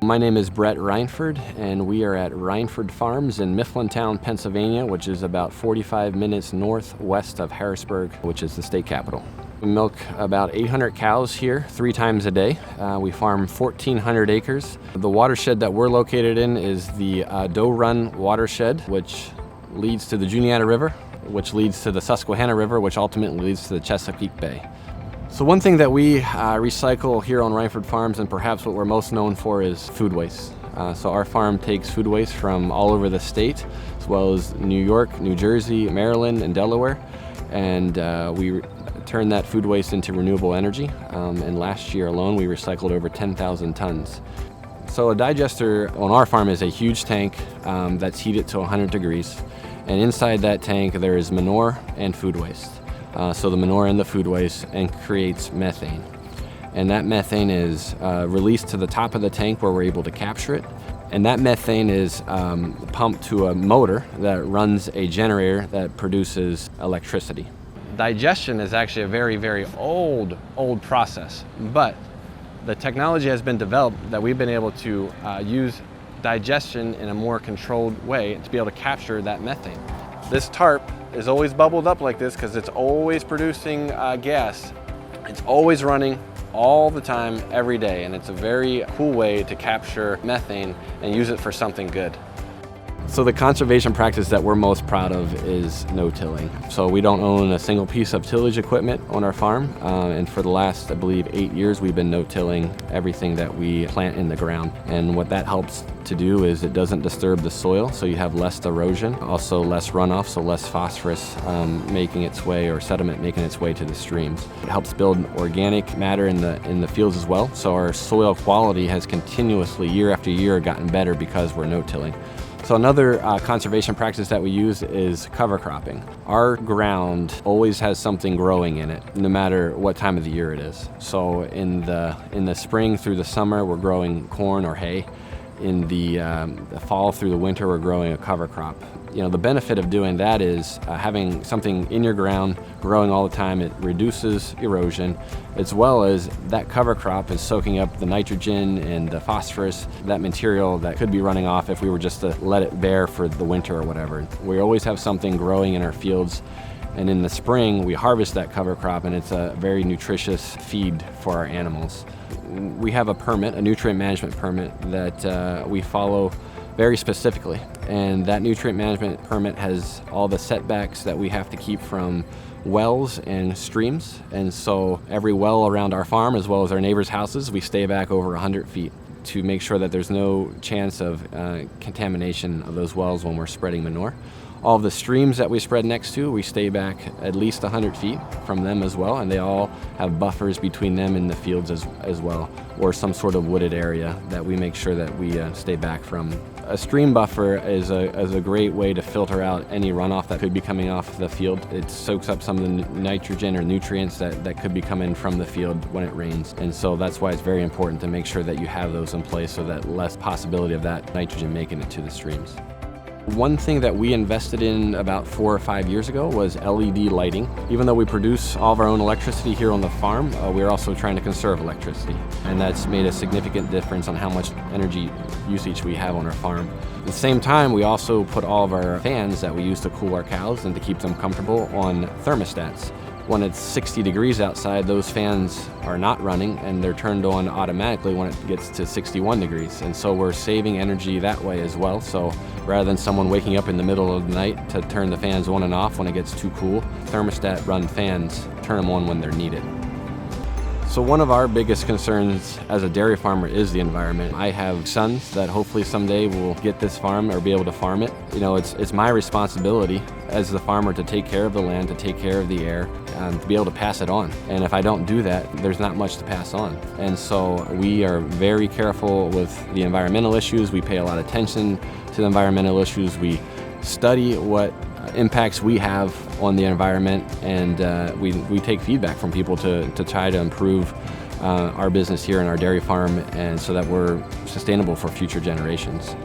My name is Brett Reinford, and we are at Reinford Farms in Mifflintown, Pennsylvania, which is about 45 minutes northwest of Harrisburg, which is the state capital. We milk about 800 cows here 3 times a day. We farm 1,400 acres. The watershed that we're located in is the Doe Run Watershed, which leads to the Juniata River, which leads to the Susquehanna River, which ultimately leads to the Chesapeake Bay. So one thing that we recycle here on Reinford Farms, and perhaps what we're most known for, is food waste. So our farm takes food waste from all over the state, as well as New York, New Jersey, Maryland, and Delaware, and we turn that food waste into renewable energy. And last year alone, we recycled over 10,000 tons. So a digester on our farm is a huge tank that's heated to 100 degrees, and inside that tank there is manure and food waste. So the manure and the food waste and creates methane. And that methane is released to the top of the tank where we're able to capture it. And that methane is pumped to a motor that runs a generator that produces electricity. Digestion is actually a very, very old process, but the technology has been developed that we've been able to use digestion in a more controlled way to be able to capture that methane. This tarp is always bubbled up like this because it's always producing gas. It's always running all the time, every day, and it's a very cool way to capture methane and use it for something good. So the conservation practice that we're most proud of is no-tilling. So we don't own a single piece of tillage equipment on our farm, and for the last, I believe, 8 years, we've been no-tilling everything that we plant in the ground. And what that helps to do is it doesn't disturb the soil, so you have less erosion, also less runoff, so less phosphorus making its way, or sediment making its way to the streams. It helps build organic matter in the fields as well, so our soil quality has continuously, year after year, gotten better because we're no-tilling. So another conservation practice that we use is cover cropping. Our ground always has something growing in it, no matter what time of the year it is. So in the spring through the summer, we're growing corn or hay. In the fall through the winter, we're growing a cover crop. You know, the benefit of doing that is having something in your ground growing all the time. It reduces erosion, as well as that cover crop is soaking up the nitrogen and the phosphorus, that material that could be running off if we were just to let it bare for the winter or whatever. We always have something growing in our fields, and in the spring we harvest that cover crop, and it's a very nutritious feed for our animals. We have a permit, a nutrient management permit, that we follow very specifically, and that nutrient management permit has all the setbacks that we have to keep from wells and streams. And so every well around our farm, as well as our neighbors' houses, we stay back over 100 feet to make sure that there's no chance of contamination of those wells when we're spreading manure. All of the streams that we spread next to, we stay back at least 100 feet from them as well, and they all have buffers between them and the fields as well, or some sort of wooded area that we make sure that we stay back from. A stream buffer is a great way to filter out any runoff that could be coming off the field. It soaks up some of the nitrogen or nutrients that could be coming from the field when it rains, and so that's why it's very important to make sure that you have those in place so that less possibility of that nitrogen making it to the streams. One thing that we invested in about 4 or 5 years ago was LED lighting. Even though we produce all of our own electricity here on the farm, we're also trying to conserve electricity. And that's made a significant difference on how much energy usage we have on our farm. At the same time, we also put all of our fans that we use to cool our cows and to keep them comfortable on thermostats. When it's 60 degrees outside, those fans are not running, and they're turned on automatically when it gets to 61 degrees. And so we're saving energy that way as well. So rather than someone waking up in the middle of the night to turn the fans on and off when it gets too cool, thermostat run fans turn them on when they're needed. So one of our biggest concerns as a dairy farmer is the environment. I have sons that hopefully someday will get this farm or be able to farm it. You know, it's my responsibility as the farmer to take care of the land, to take care of the air, to be able to pass it on. And if I don't do that, there's not much to pass on. And so we are very careful with the environmental issues. We pay a lot of attention to the environmental issues. We study what impacts we have on the environment, and we take feedback from people to try to improve our business here in our dairy farm, and so that we're sustainable for future generations.